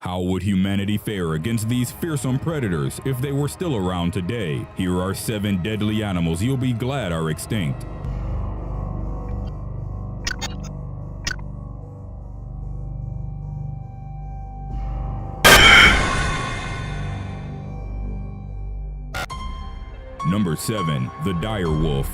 How would humanity fare against these fearsome predators if they were still around today? Here are 7 deadly animals you'll be glad are extinct. Number 7. The dire wolf.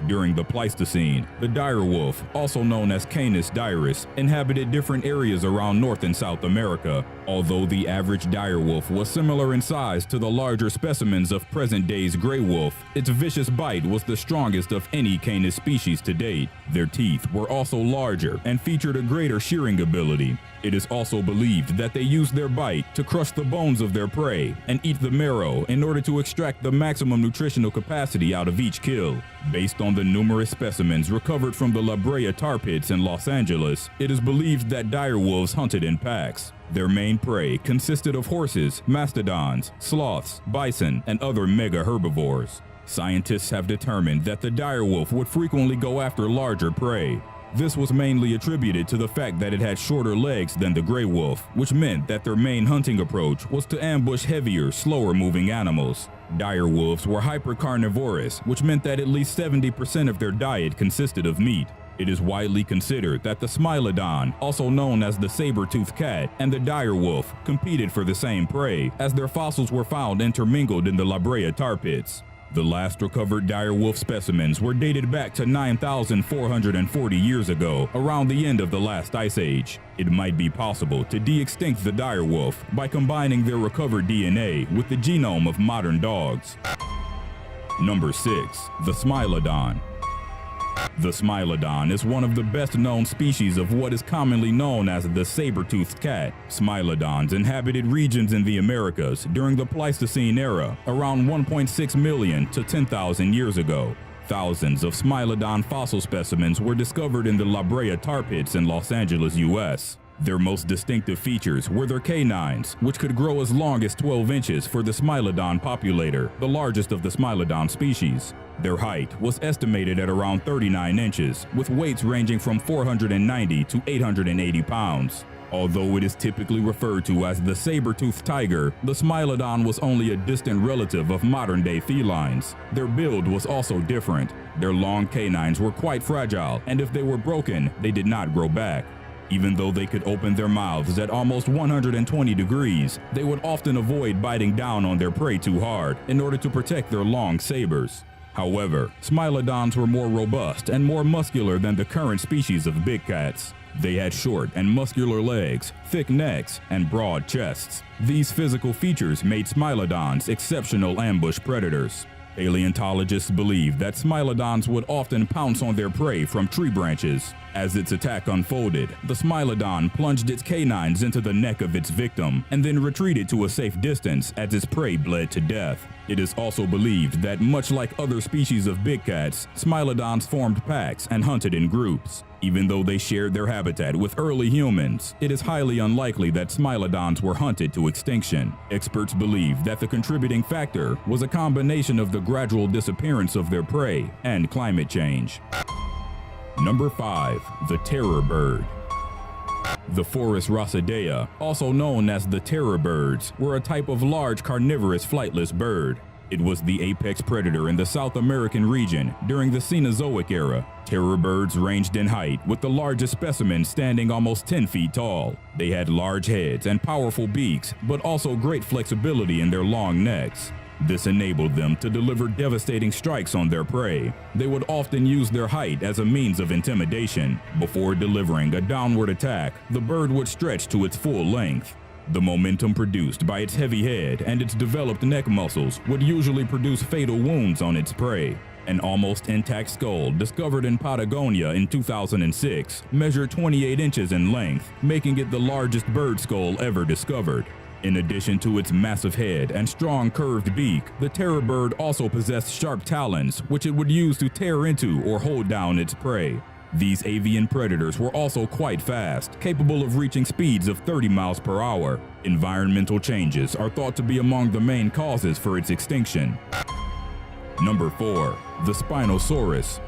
During the Pleistocene, the dire wolf, also known as Canis dirus, inhabited different areas around North and South America. Although the average dire wolf was similar in size to the larger specimens of present-day's gray wolf, its vicious bite was the strongest of any Canis species to date. Their teeth were also larger and featured a greater shearing ability. It is also believed that they used their bite to crush the bones of their prey and eat the marrow in order to extract the maximum nutritional capacity out of each kill. Based on the numerous specimens recovered from the Brea Tar Pits in Los Angeles, it is believed that dire wolves hunted in packs. Their main prey consisted of horses, mastodons, sloths, bison, and other mega herbivores. Scientists have determined that the dire wolf would frequently go after larger prey. This was mainly attributed to the fact that it had shorter legs than the gray wolf, which meant that their main hunting approach was to ambush heavier, slower-moving animals. Dire wolves were hypercarnivorous, which meant that at least 70% of their diet consisted of meat. It is widely considered that the Smilodon, also known as the saber-toothed cat, and the dire wolf competed for the same prey, as their fossils were found intermingled in the Brea Tar Pits. The last recovered dire wolf specimens were dated back to 9,440 years ago, around the end of the last ice age. It might be possible to de-extinct the dire wolf by combining their recovered DNA with the genome of modern dogs. Number 6. The Smilodon. The Smilodon is one of the best-known species of what is commonly known as the saber-toothed cat. Smilodons inhabited regions in the Americas during the Pleistocene era, around 1.6 million to 10,000 years ago. Thousands of Smilodon fossil specimens were discovered in the Brea Tar Pits in Los Angeles, US. Their most distinctive features were their canines, which could grow as long as 12 inches for the Smilodon populator, the largest of the Smilodon species. Their height was estimated at around 39 inches, with weights ranging from 490 to 880 pounds. Although it is typically referred to as the saber-toothed tiger, the Smilodon was only a distant relative of modern-day felines. Their build was also different. Their long canines were quite fragile, and if they were broken, they did not grow back. Even though they could open their mouths at almost 120 degrees, they would often avoid biting down on their prey too hard in order to protect their long sabers. However, Smilodons were more robust and more muscular than the current species of big cats. They had short and muscular legs, thick necks, and broad chests. These physical features made Smilodons exceptional ambush predators. Paleontologists believe that Smilodons would often pounce on their prey from tree branches. As its attack unfolded, the Smilodon plunged its canines into the neck of its victim and then retreated to a safe distance as its prey bled to death. It is also believed that, much like other species of big cats, Smilodons formed packs and hunted in groups. Even though they shared their habitat with early humans, it is highly unlikely that Smilodons were hunted to extinction. Experts believe that the contributing factor was a combination of the gradual disappearance of their prey and climate change. Number 5. The terror bird. The Forus rosidea, also known as the terror birds, were a type of large carnivorous flightless bird. It was the apex predator in the South American region during the Cenozoic era. Terror birds ranged in height, with the largest specimens standing almost 10 feet tall. They had large heads and powerful beaks, but also great flexibility in their long necks. This enabled them to deliver devastating strikes on their prey. They would often use their height as a means of intimidation. Before delivering a downward attack, the bird would stretch to its full length. The momentum produced by its heavy head and its developed neck muscles would usually produce fatal wounds on its prey. An almost intact skull discovered in Patagonia in 2006 measured 28 inches in length, making it the largest bird skull ever discovered. In addition to its massive head and strong curved beak, the terror bird also possessed sharp talons, which it would use to tear into or hold down its prey. These avian predators were also quite fast, capable of reaching speeds of 30 miles per hour. Environmental changes are thought to be among the main causes for its extinction. Number 4. The Spinosaurus.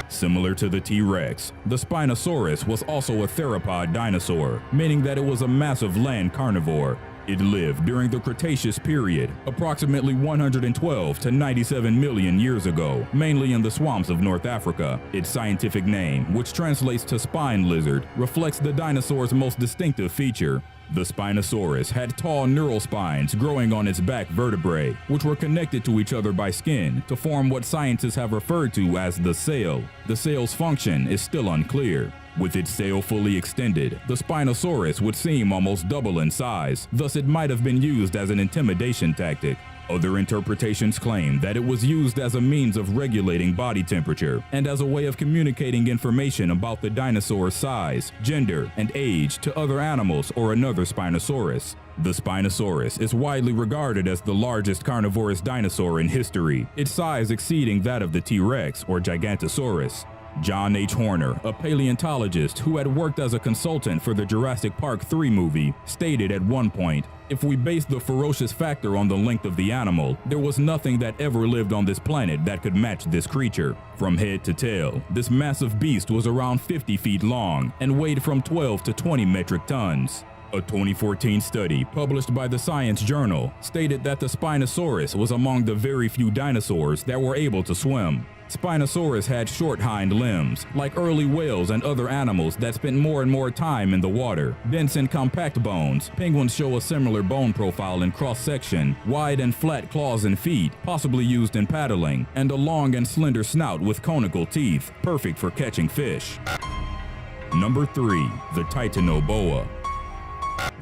Similar to the T-Rex, the Spinosaurus was also a theropod dinosaur, meaning that it was a massive land carnivore. It lived during the Cretaceous period, approximately 112 to 97 million years ago, mainly in the swamps of North Africa. Its scientific name, which translates to spine lizard, reflects the dinosaur's most distinctive feature. The Spinosaurus had tall neural spines growing on its back vertebrae, which were connected to each other by skin to form what scientists have referred to as the sail. The sail's function is still unclear. With its sail fully extended, the Spinosaurus would seem almost double in size, thus it might have been used as an intimidation tactic. Other interpretations claim that it was used as a means of regulating body temperature and as a way of communicating information about the dinosaur's size, gender, and age to other animals or another Spinosaurus. The Spinosaurus is widely regarded as the largest carnivorous dinosaur in history, its size exceeding that of the T-Rex or Gigantosaurus. John H. Horner, a paleontologist who had worked as a consultant for the Jurassic Park 3 movie, stated at one point, "If we based the ferocious factor on the length of the animal, there was nothing that ever lived on this planet that could match this creature. From head to tail, this massive beast was around 50 feet long and weighed from 12 to 20 metric tons." A 2014 study published by the Science Journal stated that the Spinosaurus was among the very few dinosaurs that were able to swim. Spinosaurus had short hind limbs, like early whales and other animals that spent more and more time in the water. Dense and compact bones, penguins show a similar bone profile in cross-section, wide and flat claws and feet, possibly used in paddling, and a long and slender snout with conical teeth, perfect for catching fish. Number 3. The Titanoboa.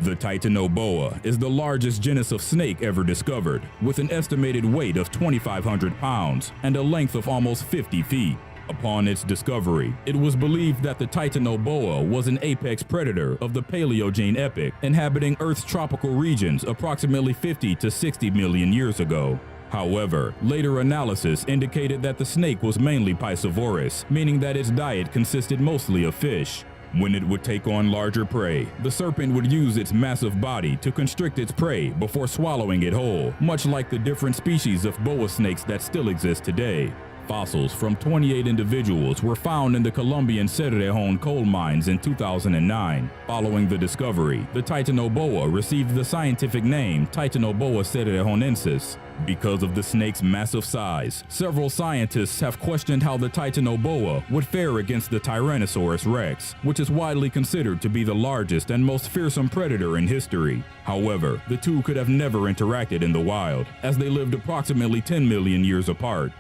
The Titanoboa is the largest genus of snake ever discovered, with an estimated weight of 2,500 pounds and a length of almost 50 feet. Upon its discovery, it was believed that the Titanoboa was an apex predator of the Paleogene epoch, inhabiting Earth's tropical regions approximately 50 to 60 million years ago. However, later analysis indicated that the snake was mainly piscivorous, meaning that its diet consisted mostly of fish. When it would take on larger prey, the serpent would use its massive body to constrict its prey before swallowing it whole, much like the different species of boa snakes that still exist today. Fossils from 28 individuals were found in the Colombian Cerrejón coal mines in 2009. Following the discovery, the Titanoboa received the scientific name Titanoboa cerrejonensis. Because of the snake's massive size, several scientists have questioned how the Titanoboa would fare against the Tyrannosaurus rex, which is widely considered to be the largest and most fearsome predator in history. However, the two could have never interacted in the wild, as they lived approximately 10 million years apart.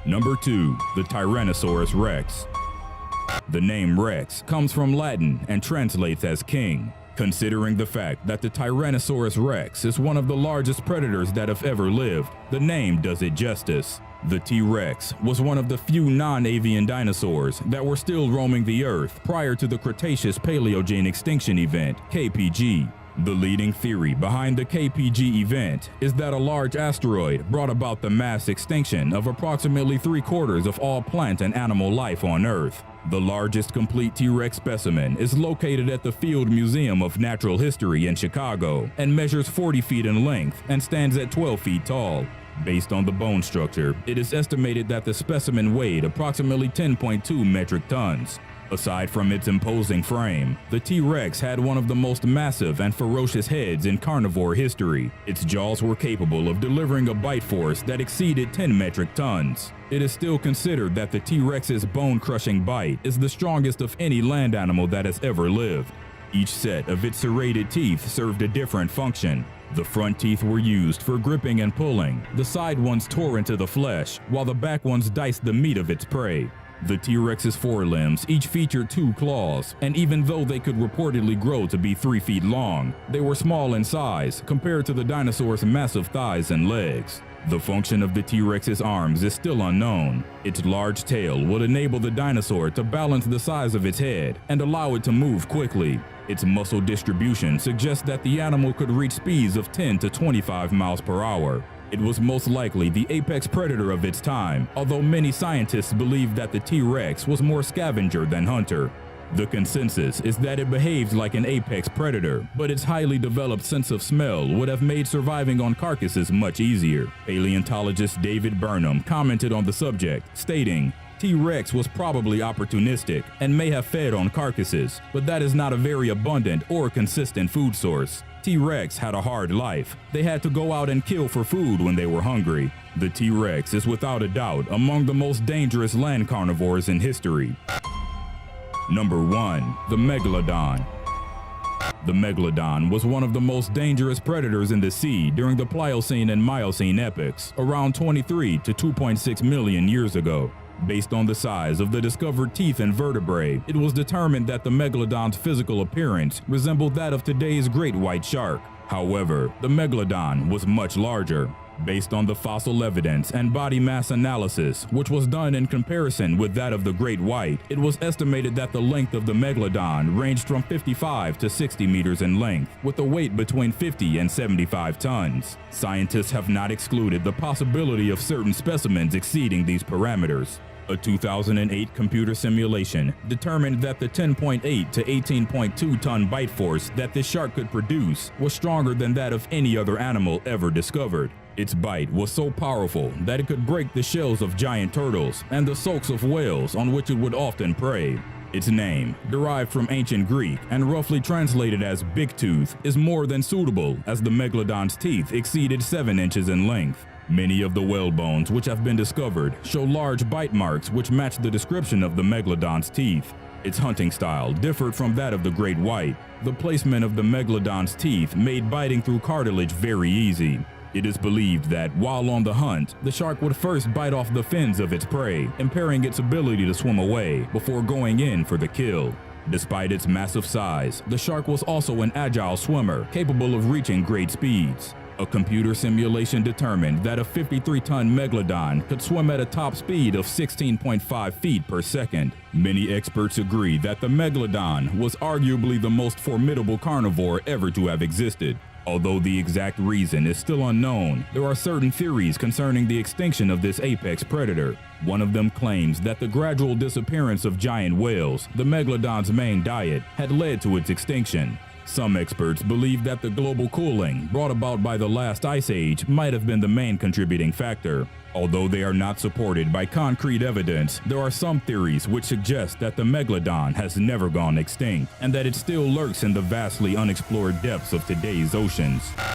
Number 2. The Tyrannosaurus rex. The name Rex comes from Latin and translates as king. Considering the fact that the Tyrannosaurus rex is one of the largest predators that have ever lived, the name does it justice. The T-Rex was one of the few non-avian dinosaurs that were still roaming the Earth prior to the Cretaceous Paleogene extinction event, KPG. The leading theory behind the KPG event is that a large asteroid brought about the mass extinction of approximately 3/4 of all plant and animal life on Earth. The largest complete T-Rex specimen is located at the Field Museum of Natural History in Chicago and measures 40 feet in length and stands at 12 feet tall. Based on the bone structure, it is estimated that the specimen weighed approximately 10.2 metric tons. Aside from its imposing frame, the T-Rex had one of the most massive and ferocious heads in carnivore history. Its jaws were capable of delivering a bite force that exceeded 10 metric tons. It is still considered that the T-Rex's bone-crushing bite is the strongest of any land animal that has ever lived. Each set of its serrated teeth served a different function. The front teeth were used for gripping and pulling, the side ones tore into the flesh, while the back ones diced the meat of its prey. The T-Rex's forelimbs each featured 2 claws, and even though they could reportedly grow to be 3 feet long, they were small in size compared to the dinosaur's massive thighs and legs. The function of the T-Rex's arms is still unknown. Its large tail would enable the dinosaur to balance the size of its head and allow it to move quickly. Its muscle distribution suggests that the animal could reach speeds of 10 to 25 miles per hour. It was most likely the apex predator of its time, although many scientists believe that the T-Rex was more scavenger than hunter. The consensus is that it behaved like an apex predator, but its highly developed sense of smell would have made surviving on carcasses much easier. Paleontologist David Burnham commented on the subject, stating, T-Rex was probably opportunistic and may have fed on carcasses, but that is not a very abundant or consistent food source. T-Rex had a hard life. They had to go out and kill for food when they were hungry. The T-Rex is without a doubt among the most dangerous land carnivores in history. Number 1. The Megalodon. The Megalodon was one of the most dangerous predators in the sea during the Pliocene and Miocene epochs, around 23 to 2.6 million years ago. Based on the size of the discovered teeth and vertebrae, it was determined that the Megalodon's physical appearance resembled that of today's great white shark. However, the Megalodon was much larger. Based on the fossil evidence and body mass analysis, which was done in comparison with that of the great white, it was estimated that the length of the Megalodon ranged from 55 to 60 meters in length, with a weight between 50 and 75 tons. Scientists have not excluded the possibility of certain specimens exceeding these parameters. A 2008 computer simulation determined that the 10.8 to 18.2 ton bite force that this shark could produce was stronger than that of any other animal ever discovered. Its bite was so powerful that it could break the shells of giant turtles and the sulks of whales on which it would often prey. Its name, derived from ancient Greek and roughly translated as big tooth, is more than suitable as the Megalodon's teeth exceeded 7 inches in length. Many of the whale bones which have been discovered show large bite marks which match the description of the Megalodon's teeth. Its hunting style differed from that of the great white. The placement of the Megalodon's teeth made biting through cartilage very easy. It is believed that while on the hunt, the shark would first bite off the fins of its prey, impairing its ability to swim away before going in for the kill. Despite its massive size, the shark was also an agile swimmer capable of reaching great speeds. A computer simulation determined that a 53-ton Megalodon could swim at a top speed of 16.5 feet per second. Many experts agree that the Megalodon was arguably the most formidable carnivore ever to have existed. Although the exact reason is still unknown, there are certain theories concerning the extinction of this apex predator. One of them claims that the gradual disappearance of giant whales, the Megalodon's main diet, had led to its extinction. Some experts believe that the global cooling brought about by the last ice age might have been the main contributing factor. Although they are not supported by concrete evidence, there are some theories which suggest that the Megalodon has never gone extinct and that it still lurks in the vastly unexplored depths of today's oceans.